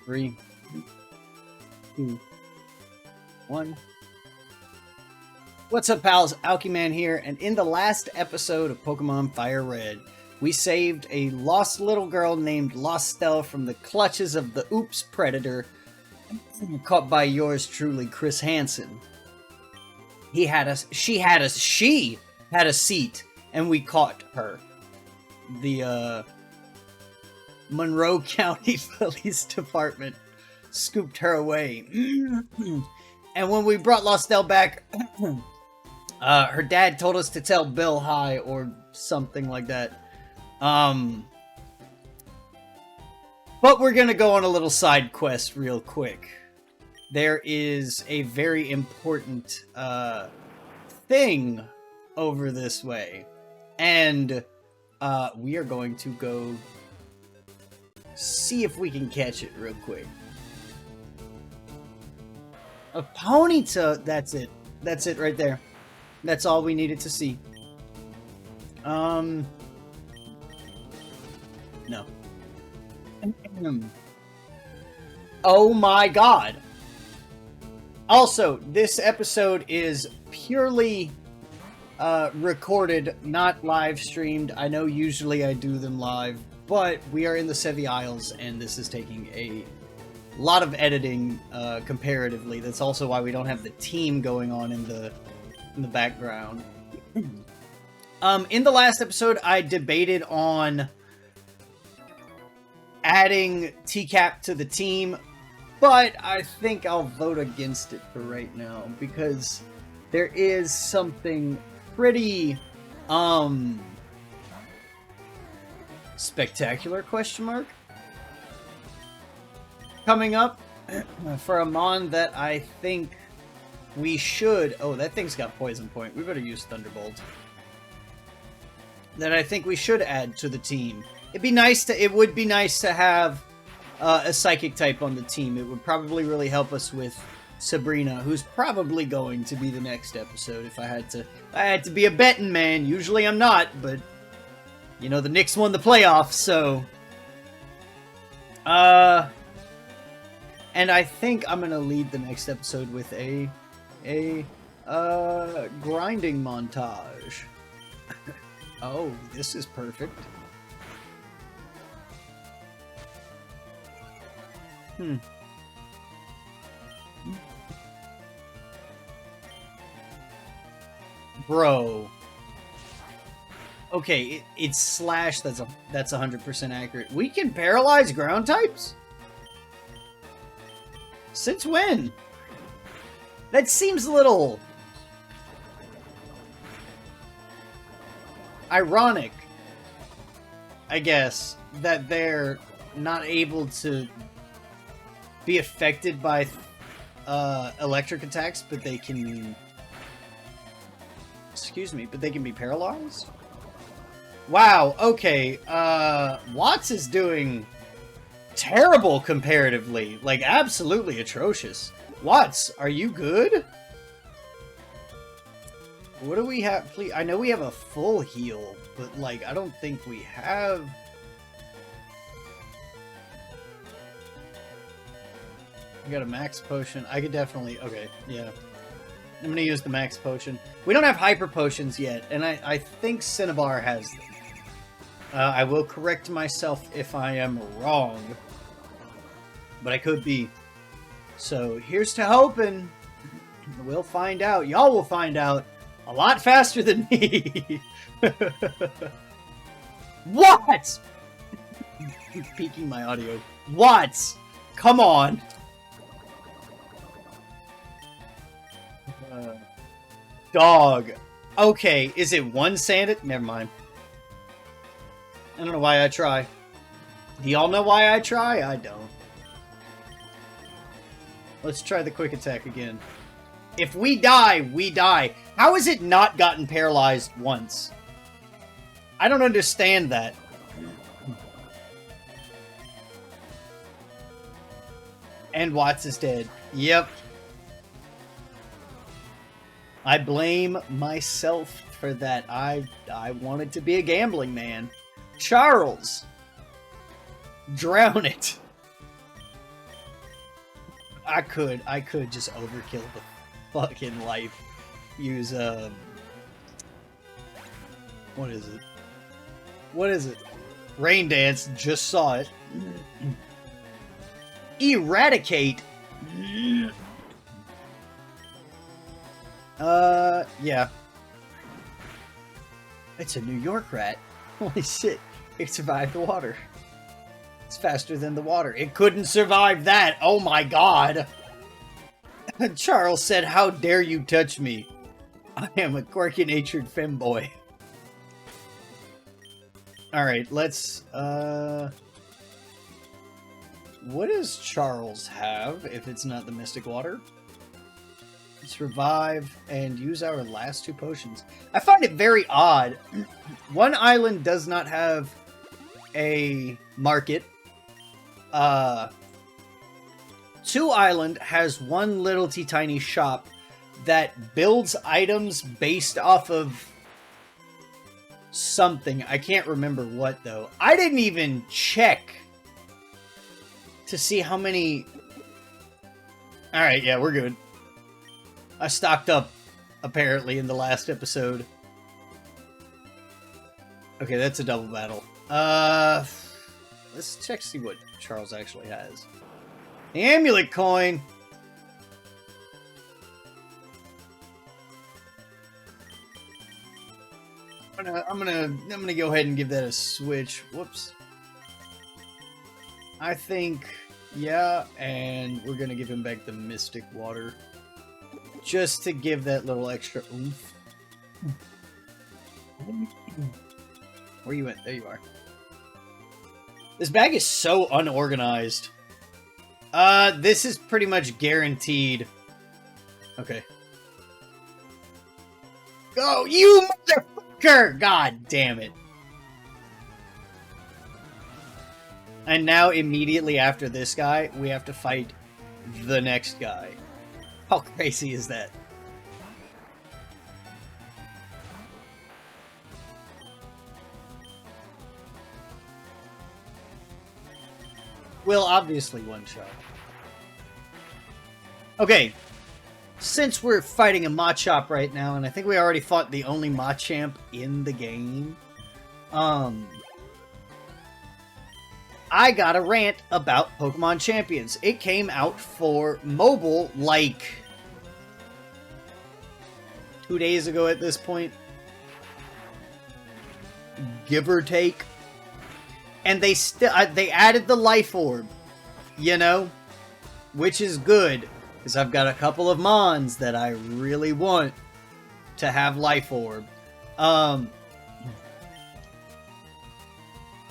3, 2, 1. What's up, pals? Alchemy here, and in the last episode of Pokemon FireRed, we saved a lost little girl named Lostel from the clutches of the Oops Predator, caught by yours truly, Chris Hansen. She had a seat, and we caught her. The Monroe County Police Department scooped her away. And when we brought Lostel back, her dad told us to tell Bill hi or something like that. But we're gonna go on a little side quest real quick. There is a very important thing over this way, and we are going to go see if we can catch it real quick. A Ponyta, that's it. That's it right there. That's all we needed to see. No. Oh my god. Also, this episode is purely recorded, not live streamed. I know usually I do them live, but we are in the Sevi Isles, and this is taking a lot of editing comparatively. That's also why we don't have the team going on in the background. In the last episode, I debated on adding TCAP to the team, but I think I'll vote against it for right now, because there is something pretty, spectacular, question mark, coming up for a Mon that I think we should... Oh, that thing's got Poison Point. We better use Thunderbolt. That I think we should add to the team. It would be nice to have a Psychic type on the team. It would probably really help us with Sabrina, who's probably going to be the next episode if I had to be a betting man. Usually I'm not, but you know, the Knicks won the playoffs, so and I think I'm gonna lead the next episode with a grinding montage. Oh, this is perfect. Bro. Okay, it's Slash. That's 100% accurate. We can paralyze ground types? Since when? That seems a little ironic, I guess, that they're not able to be affected by electric attacks, but they can... Excuse me, but they can be paralyzed? Wow, okay, Watts is doing terrible comparatively. Like, absolutely atrocious. Watts, are you good? What do we have? Please, I know we have a full heal, but, like, I don't think we have... I got a max potion. I could definitely... Okay, yeah. I'm gonna use the max potion. We don't have hyper potions yet, and I think Cinnabar has them. I will correct myself if I am wrong, but I could be. So here's to hoping. We'll find out. Y'all will find out a lot faster than me. What? Peeking my audio. What? Come on. Dog. Okay, is it one sanded? Never mind. I don't know why I try. Do y'all know why I try? I don't. Let's try the quick attack again. If we die, we die. How has it not gotten paralyzed once? I don't understand that. And Watts is dead. Yep. I blame myself for that. I wanted to be a gambling man. Charles! Drown it! I could just overkill the fucking life. Use, what is it? What is it? Rain Dance, just saw it. Eradicate. Yeah. It's a New York rat. Holy shit. It survived the water. It's faster than the water. It couldn't survive that. Oh my god. Charles said, "How dare you touch me? I am a quirky-natured femboy." Alright, let's, what does Charles have, if it's not the Mystic Water? Let's revive and use our last 2 potions. I find it very odd. One island does not have a market. 2 Island has one little tiny shop that builds items based off of something. I can't remember what, though. I didn't even check to see how many... Alright, yeah, we're good. I stocked up, apparently, in the last episode. Okay, that's a double battle. Let's check to see what Charles actually has. The amulet coin! I'm gonna go ahead and give that a switch. Whoops. I think, yeah, and we're gonna give him back the Mystic Water. Just to give that little extra oomph. Where you at? There you are. This bag is so unorganized. This is pretty much guaranteed. Okay. Go, you motherfucker! God damn it. And now, immediately after this guy, we have to fight the next guy. How crazy is that? Well, obviously one shot. Okay. Since we're fighting a Machop right now, and I think we already fought the only Machamp in the game, I got a rant about Pokemon Champions. It came out for mobile, like, 2 days ago at this point. Give or take. And they added the Life Orb, you know? Which is good, because I've got a couple of Mons that I really want to have Life Orb.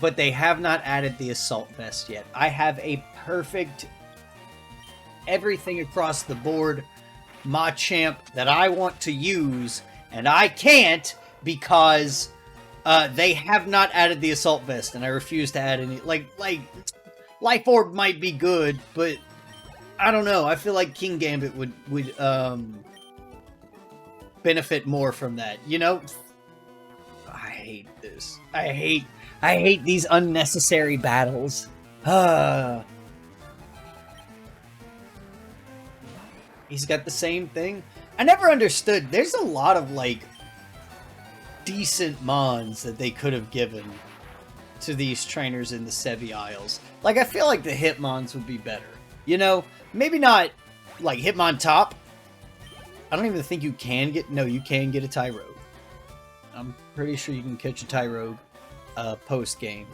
But they have not added the Assault Vest yet. I have a perfect, everything across the board Machamp that I want to use, and I can't because they have not added the Assault Vest, and I refuse to add any. Like Life Orb might be good, but I don't know. I feel like King Gambit would benefit more from that. You know? I hate this. I hate these unnecessary battles. He's got the same thing. I never understood. There's a lot of, like, decent Mons that they could have given to these trainers in the Sevi Isles. Like, I feel like the Hitmons would be better. You know? Maybe not, like, Hitmontop. I don't even think you can get... No, you can get a Tyrogue. I'm pretty sure you can catch a Tyrogue post-game.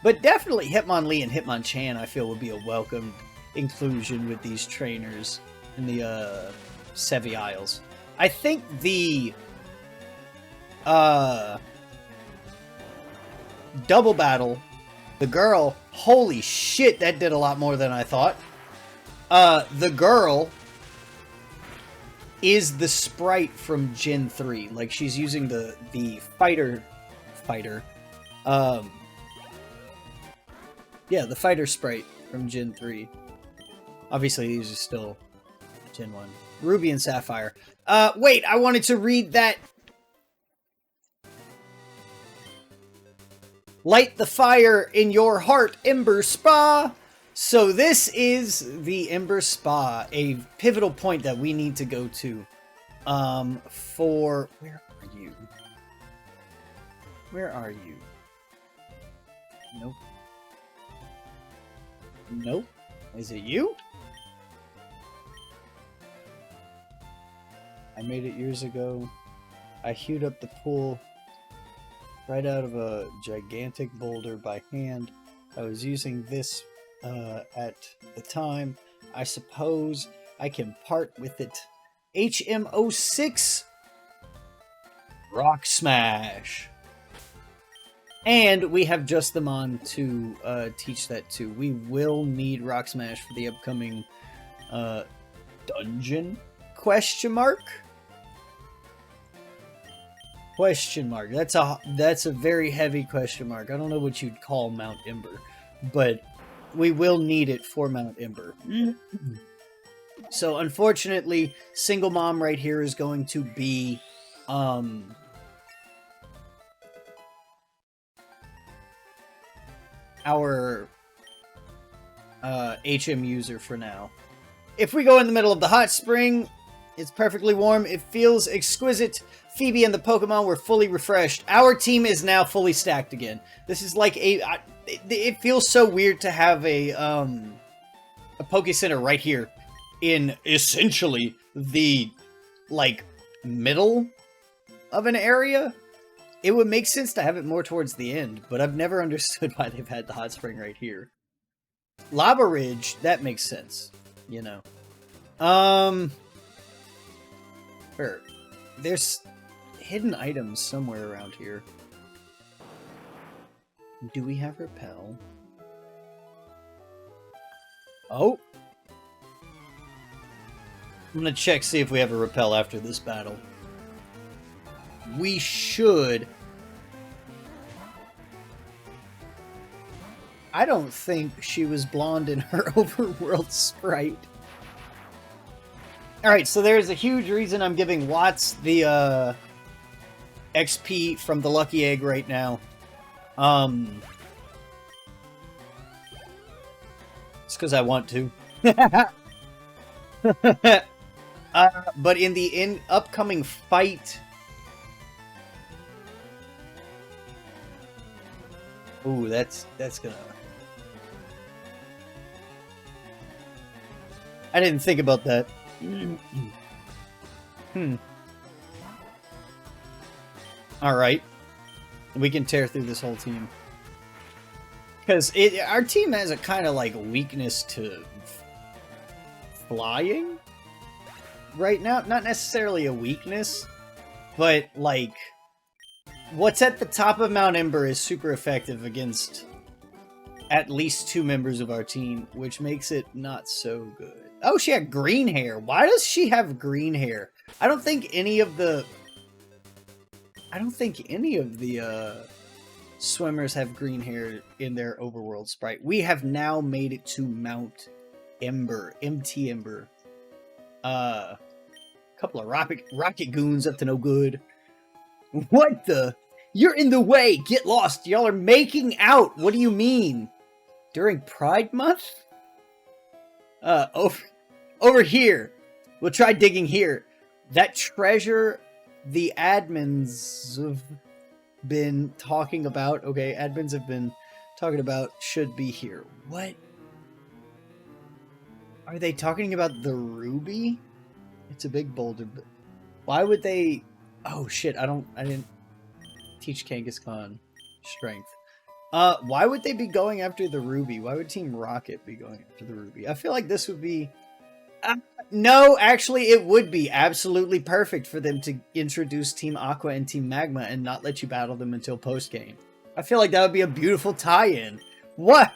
But definitely Hitmonlee and Hitmonchan, I feel, would be a welcomed inclusion with these trainers in the Sevi Isles. I think the double battle, the girl, holy shit, that did a lot more than I thought. The girl is the sprite from Gen 3. Like, she's using the fighter. Yeah, the fighter sprite from Gen 3. Obviously, these are still Gen 1. Ruby and Sapphire. Wait, I wanted to read that. Light the fire in your heart, Ember Spa. So this is the Ember Spa, a pivotal point that we need to go to. For... Where are you? Where are you? Nope. Nope. Is it you? I made it years ago. I hewed up the pool right out of a gigantic boulder by hand. I was using this at the time. I suppose I can part with it. HM06 Rock Smash. And we have just the mon to teach that too. We will need Rock Smash for the upcoming dungeon? Question mark? Question mark. That's a very heavy question mark. I don't know what you'd call Mount Ember, but we will need it for Mount Ember. So unfortunately, single mom right here is going to be our HM user for now. If we go in the middle of the hot spring, it's perfectly warm. It feels exquisite. Phoebe and the Pokemon were fully refreshed. Our team is now fully stacked again. This is like it feels so weird to have a Poke Center right here in essentially the like middle of an area. It would make sense to have it more towards the end, but I've never understood why they've had the hot spring right here. Lava Ridge, that makes sense, you know. There's hidden items somewhere around here. Do we have Repel? Oh! I'm gonna check, see if we have a Repel after this battle. We should. I don't think she was blonde in her overworld sprite. Alright, so there's a huge reason I'm giving Watts the XP from the Lucky Egg right now. It's because I want to. But in the upcoming fight... Ooh, that's gonna... I didn't think about that. Alright. We can tear through this whole team. Because our team has a kind of like weakness to flying right now. Not necessarily a weakness, but like what's at the top of Mount Ember is super effective against at least 2 members of our team, which makes it not so good. Oh, she had green hair. Why does she have green hair? I don't think any of the swimmers have green hair in their overworld sprite. We have now made it to Mount Ember. MT Ember. Couple of rocket goons up to no good. What the? You're in the way! Get lost! Y'all are making out! What do you mean? During Pride Month? Over here. We'll try digging here. That treasure the admins have been talking about, okay, admins have been talking about should be here. What? Are they talking about the ruby? It's a big boulder, but why would they... Oh shit, I didn't teach Kangaskhan strength. Why would they be going after the ruby? Why would Team Rocket be going after the ruby? I feel like this would be... no, actually, it would be absolutely perfect for them to introduce Team Aqua and Team Magma and not let you battle them until post-game. I feel like that would be a beautiful tie-in. What?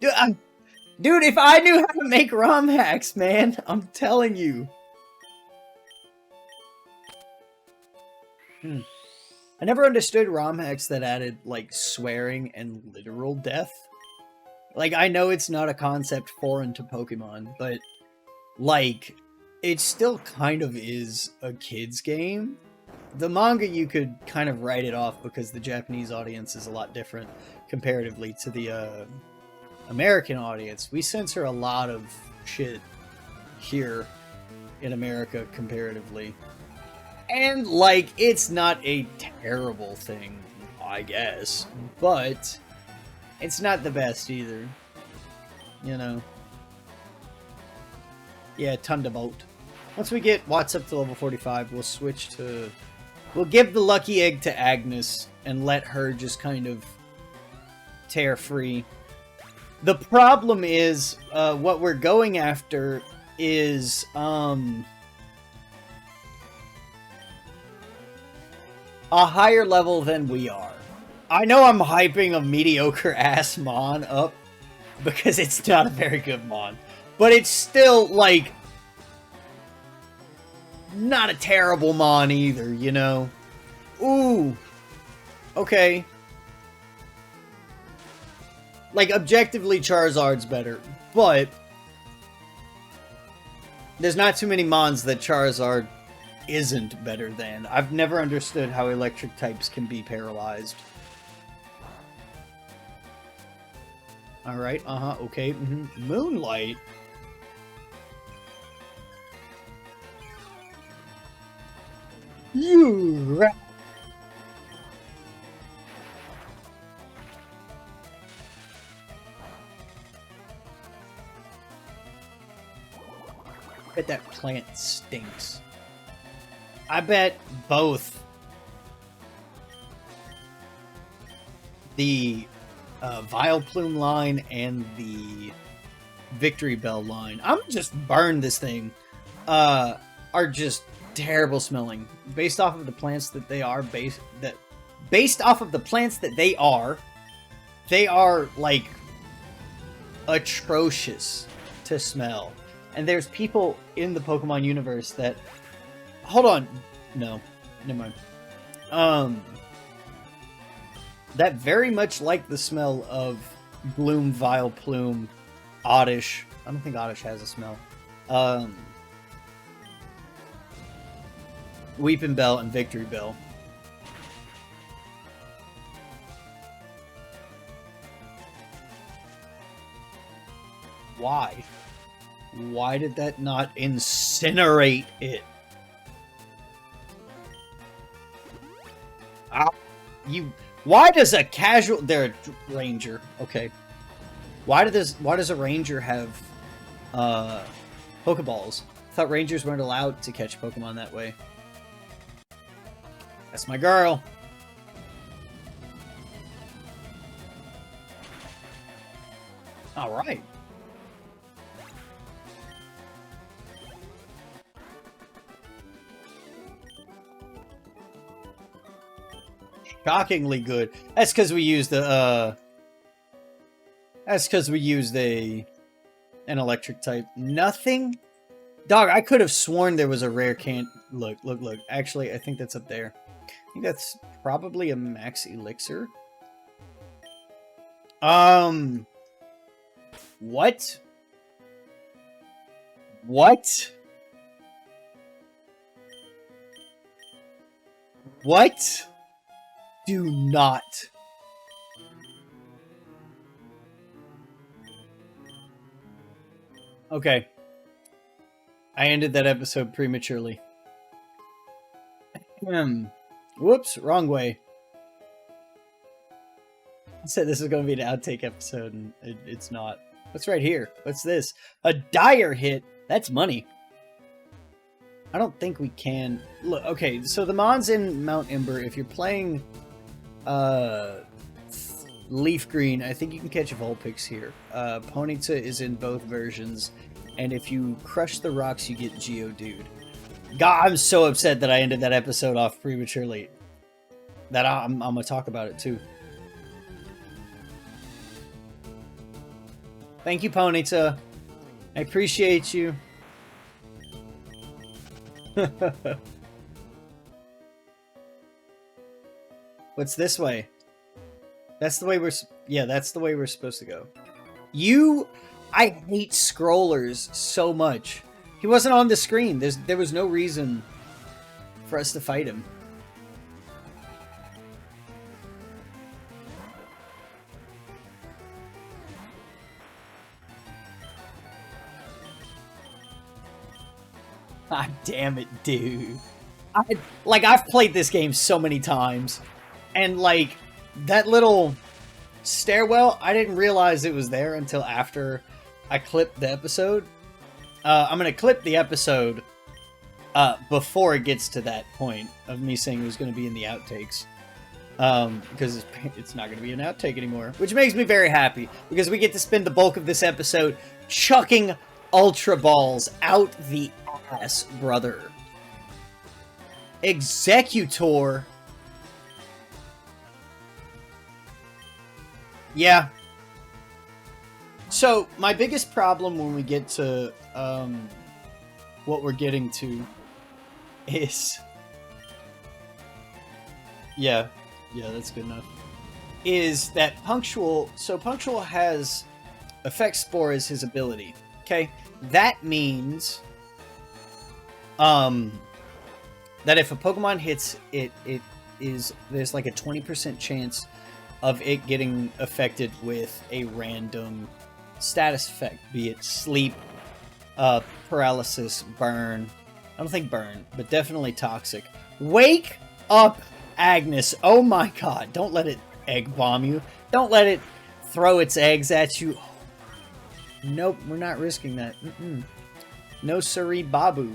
Dude, if I knew how to make ROM hacks, man, I'm telling you. I never understood ROM hacks that added, like, swearing and literal death. Like, I know it's not a concept foreign to Pokemon, but... like, it still kind of is a kid's game. The manga, you could kind of write it off because the Japanese audience is a lot different comparatively to the American audience. We censor a lot of shit here in America comparatively. And, like, it's not a terrible thing, I guess. But it's not the best either. You know. Yeah, Thunderbolt. Once we get Watts up to level 45, we'll switch to... We'll give the lucky egg to Agnes and let her just kind of tear free. The problem is, what we're going after is, a higher level than we are. I know I'm hyping a mediocre-ass Mon up, because it's not a very good Mon. But it's still, like, not a terrible Mon either, you know? Ooh. Okay. Like, objectively, Charizard's better. But there's not too many Mons that Charizard isn't better than. I've never understood how electric types can be paralyzed. Alright, okay. Moonlight? You rat. I bet that plant stinks. I bet both the Vileplume line and the Victory Bell line, I'm just burn this thing, are just terrible smelling. Based off of the plants that they are, based off of the plants that they are like atrocious to smell. And there's people in the Pokemon universe that... Hold on. No. Never mind. That very much like the smell of Bloom, Vileplume, Oddish. I don't think Oddish has a smell. Weeping Bell and Victory Bell. Why? Why did that not incinerate it? Ow. Why does a casual... They're a ranger. Okay. Why does a ranger have Pokeballs? I thought rangers weren't allowed to catch Pokemon that way. That's my girl. Alright. Shockingly good. That's because we used the, That's because we used an electric type. Nothing? Dog, I could have sworn there was a rare can... Look. Actually, I think that's up there. I think that's probably a max elixir. What? What? What? Do not. Okay. I ended that episode prematurely. Whoops, wrong way. I said this is going to be an outtake episode, and it's not. What's right here? What's this? A dire hit? That's money. I don't think we can... Look, okay, so the Mons in Mount Ember, if you're playing Leaf Green, I think you can catch Vulpix here. Ponyta is in both versions, and if you crush the rocks, you get Geodude. God, I'm so upset that I ended that episode off prematurely. That I'm going to talk about it, too. Thank you, Ponyta. I appreciate you. What's this way? That's the way we're... Yeah, that's the way we're supposed to go. I hate scrollers so much. He wasn't on the screen. There was no reason for us to fight him. God damn it, dude. I've played this game so many times, and, like, that little stairwell, I didn't realize it was there until after I clipped the episode. I'm gonna clip the episode before it gets to that point of me saying it was gonna be in the outtakes. Because it's not gonna be an outtake anymore, which makes me very happy, because we get to spend the bulk of this episode chucking Ultra Balls out the ass, brother. Executor. Yeah. So, my biggest problem when we get to, what we're getting to is... Yeah, that's good enough. Is that Punctual... So, Punctual has Effect Spore as his ability. Okay? That means... that if a Pokemon hits it, there's like a 20% chance of it getting affected with a random status effect, be it sleep, paralysis, burn. I don't think burn, but definitely toxic. Wake up, Agnes. Oh my god. Don't let it egg bomb you. Don't let it throw its eggs at you. Nope, we're not risking that. No siree, babu.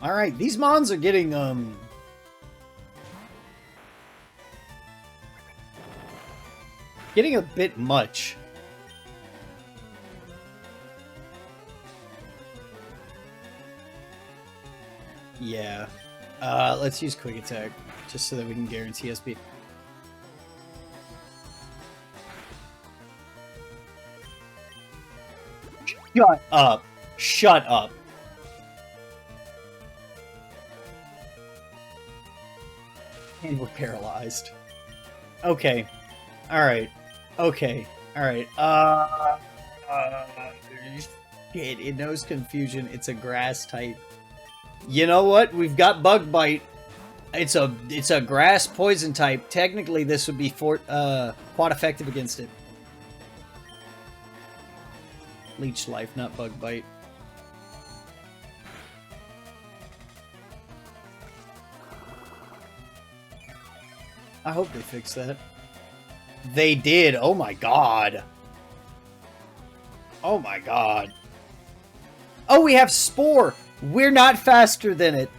Alright, these mons are getting, getting a bit much. Yeah. Let's use Quick Attack, just so that we can guarantee SP. Shut up. Shut up. And we're paralyzed. Okay. Alright. Okay. Alright. Shit, it knows Confusion. It's a grass type. You know what? We've got Bug Bite. It's a grass poison type. Technically, this would be quite effective against it. Leech Life, not Bug Bite. I hope they fix that. They did. Oh my god. Oh my god. Oh, we have Spore. We're not faster than it.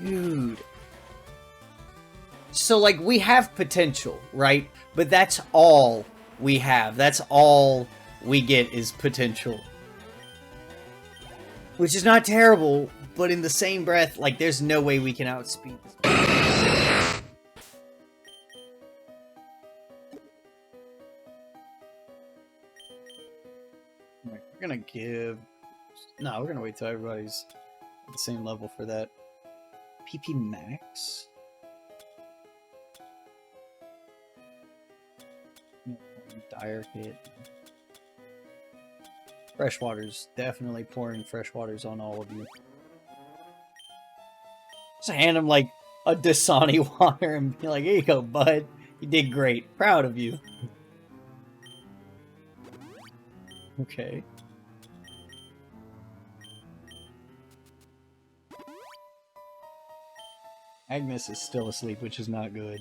Dude. So, like, we have potential, right? But that's all we have. That's all we get is potential. Which is not terrible, but in the same breath, like, there's no way we can outspeed this. We're gonna give... No, we're gonna wait till everybody's at the same level for that. PP Max? Dire hit. Freshwater's definitely pouring freshwaters on all of you. Just hand him like a Dasani water and be like, here you go, bud. You did great. Proud of you. Okay. Agnes is still asleep, which is not good.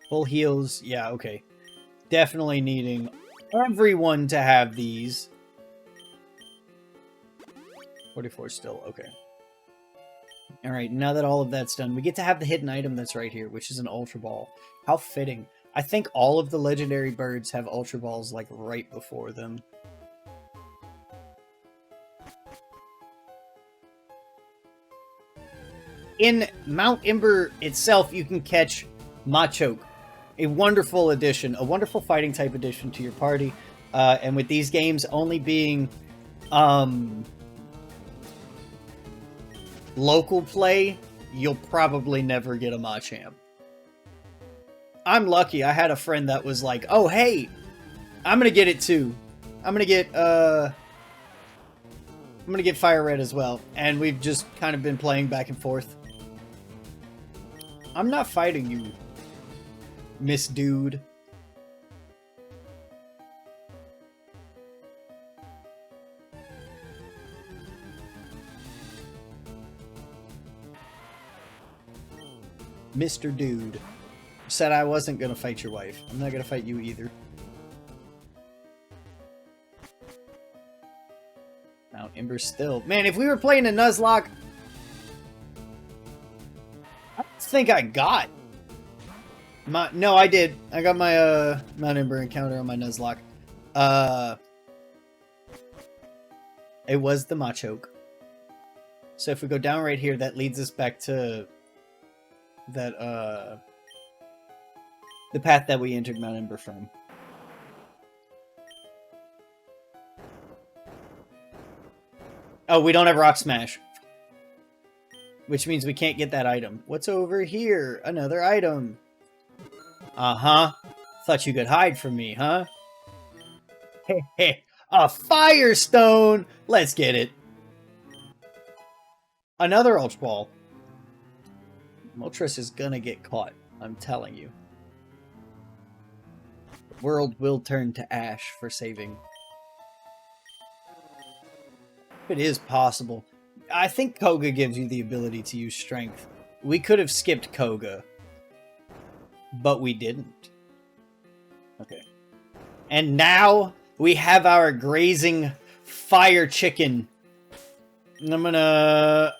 Full heals, yeah, okay. Definitely needing everyone to have these. 44 still, okay. Alright, now that all of that's done, we get to have the hidden item that's right here, which is an Ultra Ball. How fitting. I think all of the legendary birds have Ultra Balls, like, right before them. In Mount Ember itself, you can catch Machoke. A wonderful addition, a wonderful fighting type addition to your party. And with these games only being local play, you'll probably never get a Machamp. I'm lucky. I had a friend that was like, oh, hey, I'm going to get it too. I'm going to get I'm gonna get FireRed as well. And we've just kind of been playing back and forth. I'm not fighting you, Miss Dude. Mr. Dude said I wasn't gonna fight your wife. I'm not gonna fight you either. Mount Ember still. Man, if we were playing a Nuzlocke, I don't think I got my... No, I did. I got my Mount Ember encounter on my Nuzlocke. It was the Machoke. So if we go down right here, that leads us back to that the path that we entered Mount Ember from. Oh, we don't have Rock Smash. Which means we can't get that item. What's over here? Another item. Uh-huh. Thought you could hide from me, huh? Heh, a Firestone! Let's get it. Another Ultra Ball. Moltres is gonna get caught, I'm telling you. The world will turn to ash for saving. It is possible. I think Koga gives you the ability to use strength. We could have skipped Koga, but we didn't. Okay. And now we have our grazing fire chicken. I'm gonna...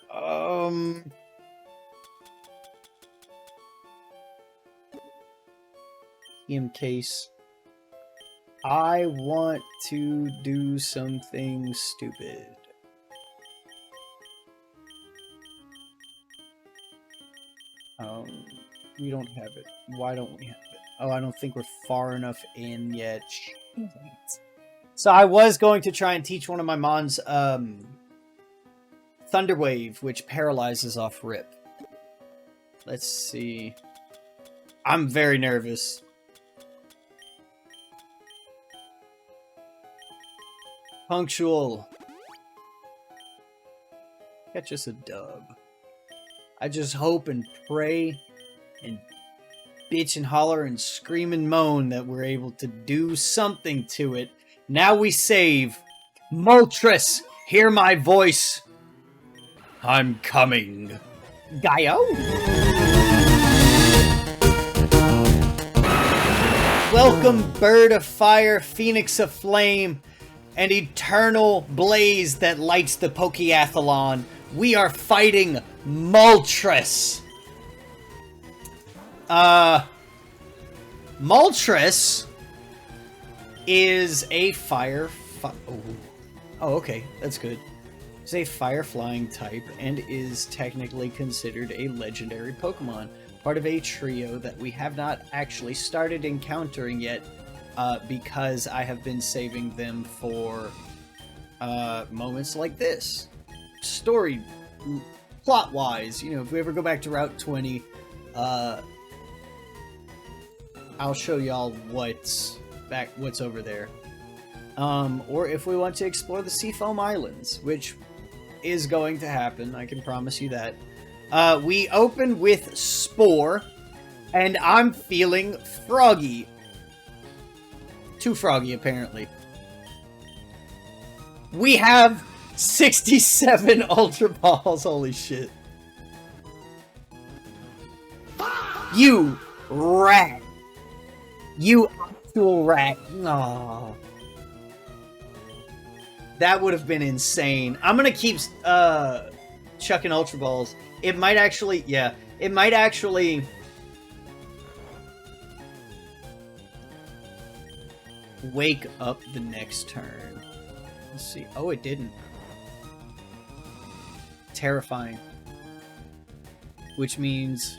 in case I want to do something stupid. We don't have it. Why don't we have it? Oh, I don't think we're far enough in yet. So I was going to try and teach one of my mons Thunder Wave, which paralyzes off rip. Let's see. I'm very nervous. Punctual. Catch us a dub. I just hope and pray and bitch and holler and scream and moan that we're able to do something to it. Now we save. Moltres, hear my voice. I'm coming. Gaio. Welcome, bird of fire, phoenix of flame, and eternal blaze that lights the Pokeathlon. We are fighting Moltres. Moltres is a fire... Oh, okay. That's good. It's a fire-flying type and is technically considered a legendary Pokemon. Part of a trio that we have not actually started encountering yet because I have been saving them for moments like this. Story, plot-wise, you know, if we ever go back to Route 20, I'll show y'all what's over there. Or if we want to explore the Seafoam Islands, which is going to happen, I can promise you that. We open with Spore, and I'm feeling froggy. Too froggy, apparently. We have 67 Ultra Balls, holy shit. You rat. You actual rat. Aww. That would have been insane. I'm gonna keep chucking Ultra Balls. It might actually, yeah, it might actually wake up the next turn. Let's see. Oh, it didn't. Terrifying. Which means,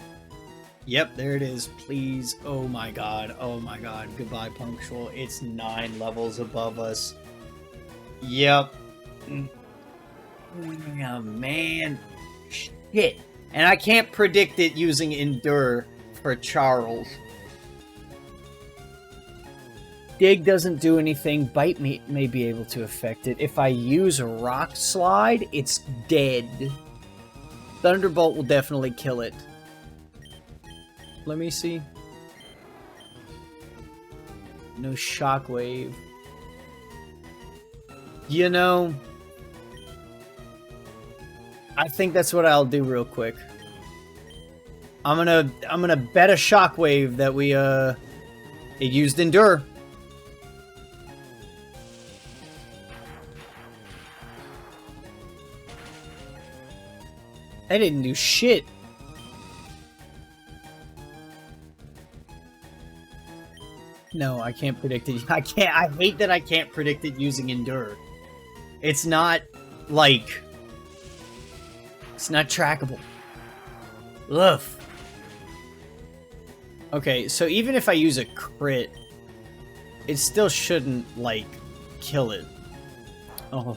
yep, there it is. Please. Oh my god. Oh my god. Goodbye, Punctual. It's 9 levels above us. Yep. Oh, man. Shit. And I can't predict it using Endure for Charles. Dig doesn't do anything. Bite may be able to affect it. If I use a Rock Slide, it's dead. Thunderbolt will definitely kill it. Let me see. No Shockwave. You know, I think that's what I'll do real quick. I'm gonna bet a Shockwave that we it used Endure. That didn't do shit. No, I can't predict it. I hate that I can't predict it using Endure. It's not, like... It's not trackable. Ugh. Okay, so even if I use a crit, it still shouldn't, like, kill it. Oh.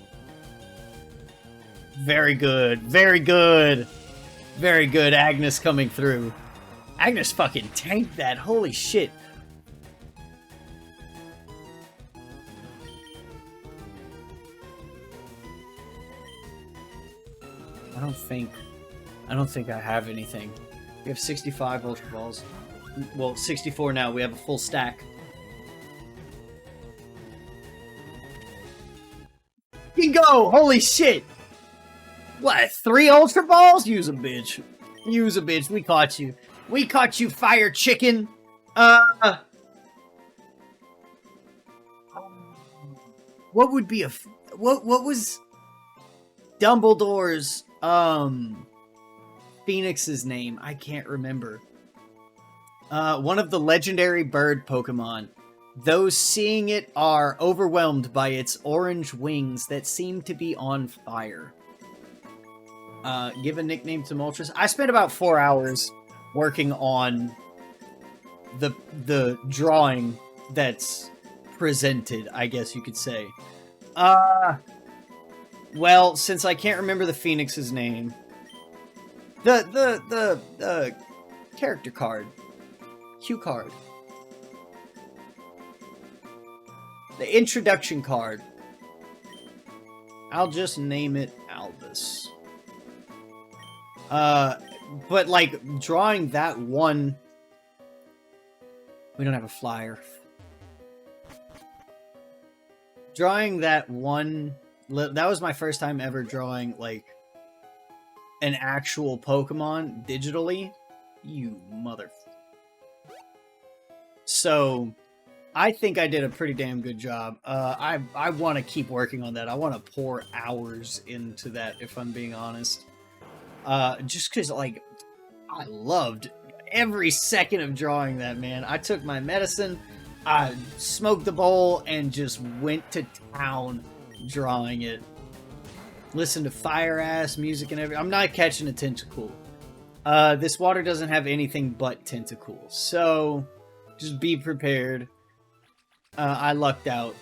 Very good. Very good. Very good. Agnes coming through. Agnes fucking tanked that. Holy shit. I don't think I have anything. We have 65 Ultra Balls. Well, 64 now. We have a full stack. Go! Holy shit! What, 3 Ultra Balls? Use a bitch. Use a bitch. We caught you. We caught you, Fire Chicken. What would be a... What was... Dumbledore's, Phoenix's name? I can't remember. One of the legendary bird Pokemon. Those seeing it are overwhelmed by its orange wings that seem to be on fire. Give a nickname to Moltres. I spent about 4 hours working on the drawing that's presented, I guess you could say. Well, since I can't remember the Phoenix's name, the character card, cue card, the introduction card, I'll just name it Albus. But like drawing that one, we don't have a flyer. Drawing that one. That was my first time ever drawing, like, an actual Pokemon digitally. You mother... So, I think I did a pretty damn good job. I want to keep working on that. I want to pour hours into that, if I'm being honest. Just because, like, I loved every second of drawing that, man. I took my medicine, I smoked the bowl, and just went to town drawing it. Listen to fire-ass music and everything. I'm not catching a Tentacool. This water doesn't have anything but Tentacool, so just be prepared. I lucked out.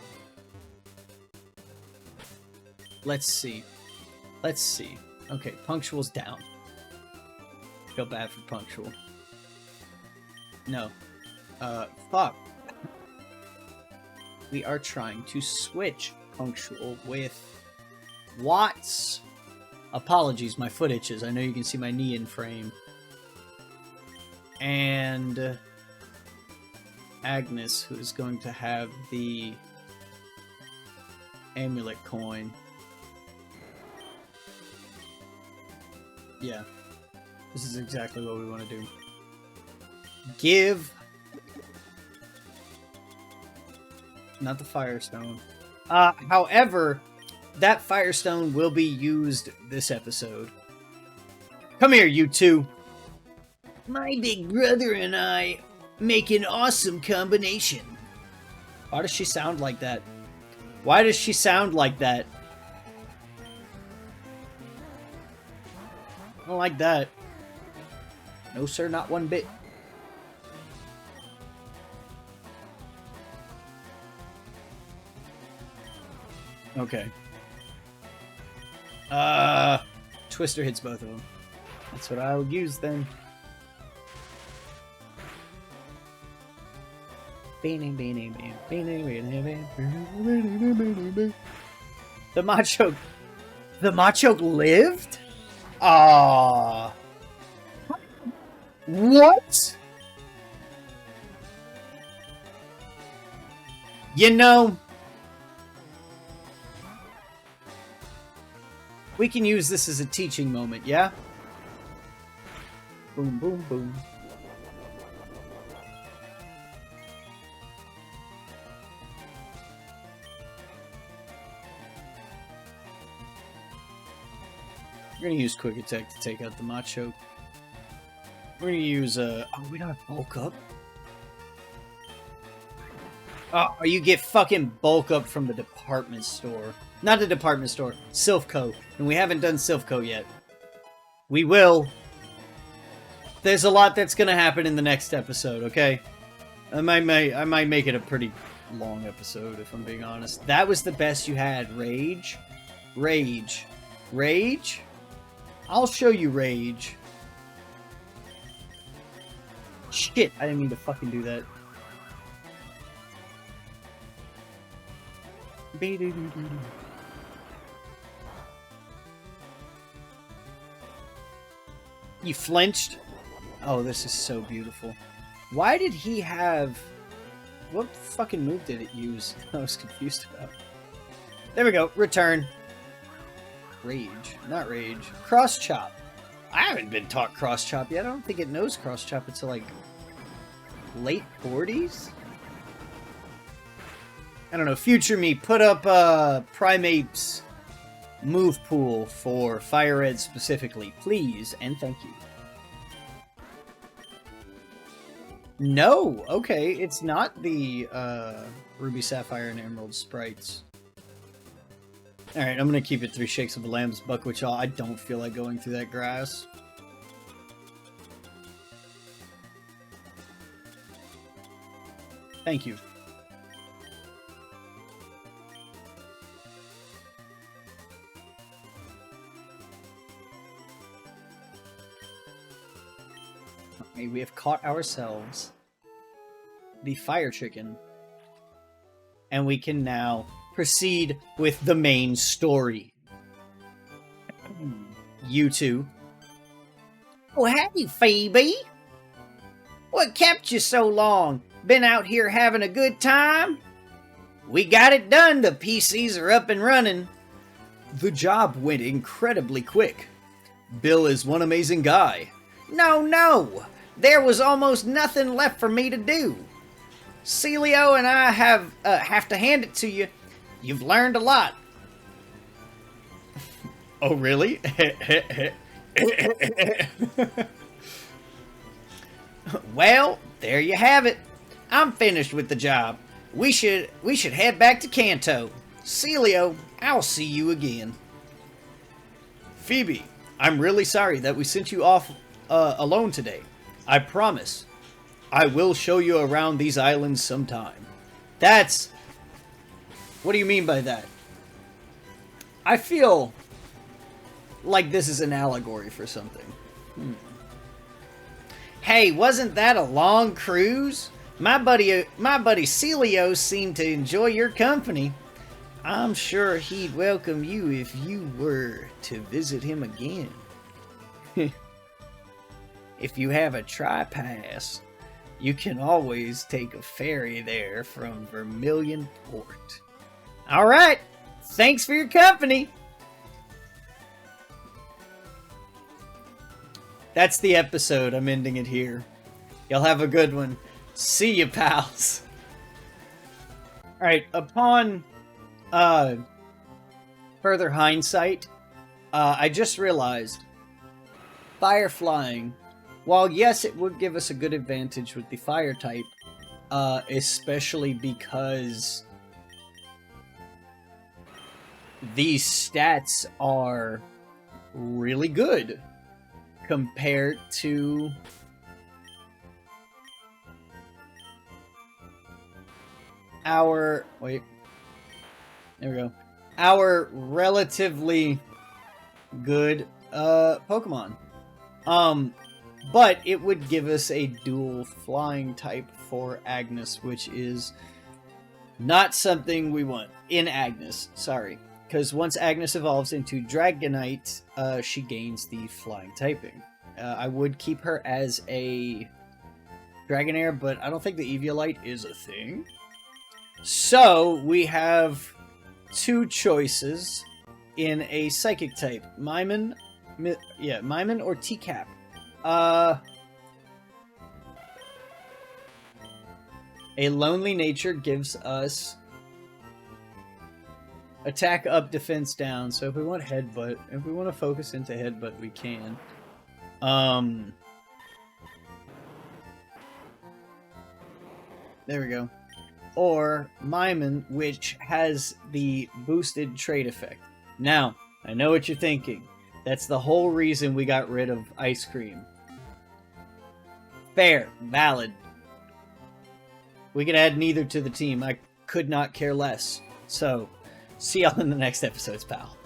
Let's see. Let's see. Okay, Punctual's down. Feel bad for Punctual. No. Fuck. We are trying to switch Punctual with Watts. Apologies, my foot itches. I know you can see my knee in frame. And Agnes, who is going to have the amulet coin. Yeah. This is exactly what we want to do. Give... Not the Firestone. However, that Firestone will be used this episode. Come here, you two. My big brother and I make an awesome combination. Why does she sound like that? Why does she sound like that? I don't like that. No, sir, not one bit. Okay. Twister hits both of them. That's what I'll use then. The Machoke. The Machoke lived? Ah. What? You know, we can use this as a teaching moment, yeah? Boom, boom, boom. We're gonna use Quick Attack to take out the Machoke. We're gonna use, oh, we don't have Bulk Up? Oh, you get fucking Bulk Up from the department store. Not the department store, Silphco. And we haven't done Silphco yet. We will. There's a lot that's gonna happen in the next episode, okay? I might make it a pretty long episode, if I'm being honest. That was the best you had. Rage? Rage. Rage? I'll show you Rage. Shit, I didn't mean to fucking do that. You flinched? Oh, this is so beautiful. Why did he have... What fucking move did it use? I was confused about. There we go. Return. Rage. Not Rage. Cross Chop. I haven't been taught Cross Chop yet. I don't think it knows Cross Chop until, like, late 40s? I don't know. Future me, put up Primate's move pool for FireRed specifically, please, and thank you. No! Okay, it's not the Ruby, Sapphire, and Emerald sprites. Alright, I'm gonna keep it 3 shakes of a lamb's buck, which I don't feel like going through that grass. Thank you. Okay, we have caught ourselves the fire chicken. And we can now proceed with the main story. You two. Oh, hey, Phoebe! What kept you so long? Been out here having a good time? We got it done. The PCs are up and running. The job went incredibly quick. Bill is one amazing guy. No! There was almost nothing left for me to do. Celio and I have to hand it to you. You've learned a lot. Oh, really? Well, there you have it. I'm finished with the job. We should head back to Kanto. Celio, I'll see you again. Phoebe, I'm really sorry that we sent you off alone today. I promise I will show you around these islands sometime. That's... What do you mean by that? I feel like this is an allegory for something. Hey, wasn't that a long cruise? My buddy Celio seemed to enjoy your company. I'm sure he'd welcome you if you were to visit him again. If you have a tri-pass, you can always take a ferry there from Vermilion Port. Alright, thanks for your company! That's the episode. I'm ending it here. Y'all have a good one. See you, pals. Alright, upon further hindsight, I just realized fire flying, while yes, it would give us a good advantage with the fire type, especially because these stats are really good compared to our... Wait. There we go. Our relatively good Pokemon. But it would give us a dual flying type for Agnes, which is not something we want in Agnes. Sorry. Because once Agnes evolves into Dragonite, she gains the flying typing. I would keep her as a Dragonair, but I don't think the Eviolite is a thing. So we have two choices in a Psychic type. Maimin or T-Cap. A Lonely Nature gives us attack up, defense down. So if we want Headbutt, if we want to focus into Headbutt, we can. There we go. Or Maimin, which has the boosted trait effect. Now, I know what you're thinking. That's the whole reason we got rid of Ice Cream. Fair. Valid. We could add neither to the team. I could not care less. So, see y'all in the next episodes, pal.